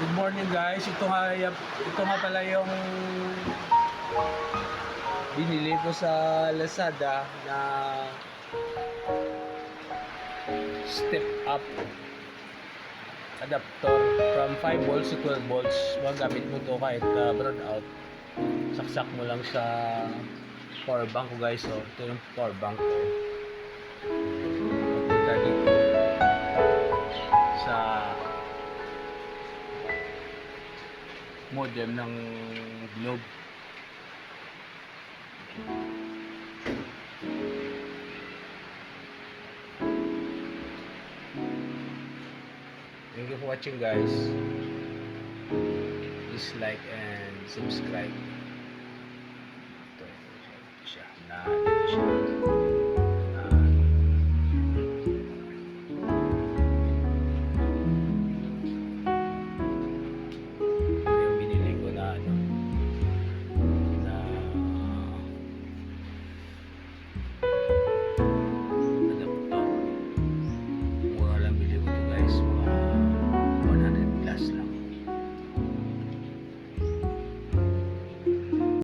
Good morning guys. Ito nga pala yung binili ko sa Lazada na step up adapter from 5 volts to 12 volts. Magamit mo to kahit brown out. Saksak mo lang sa power bank ko guys. So, ito yung power bank ko. Punta dito sa modem ng Globe. Thank you for watching guys. Please like and subscribe. Ito siya. Dito siya.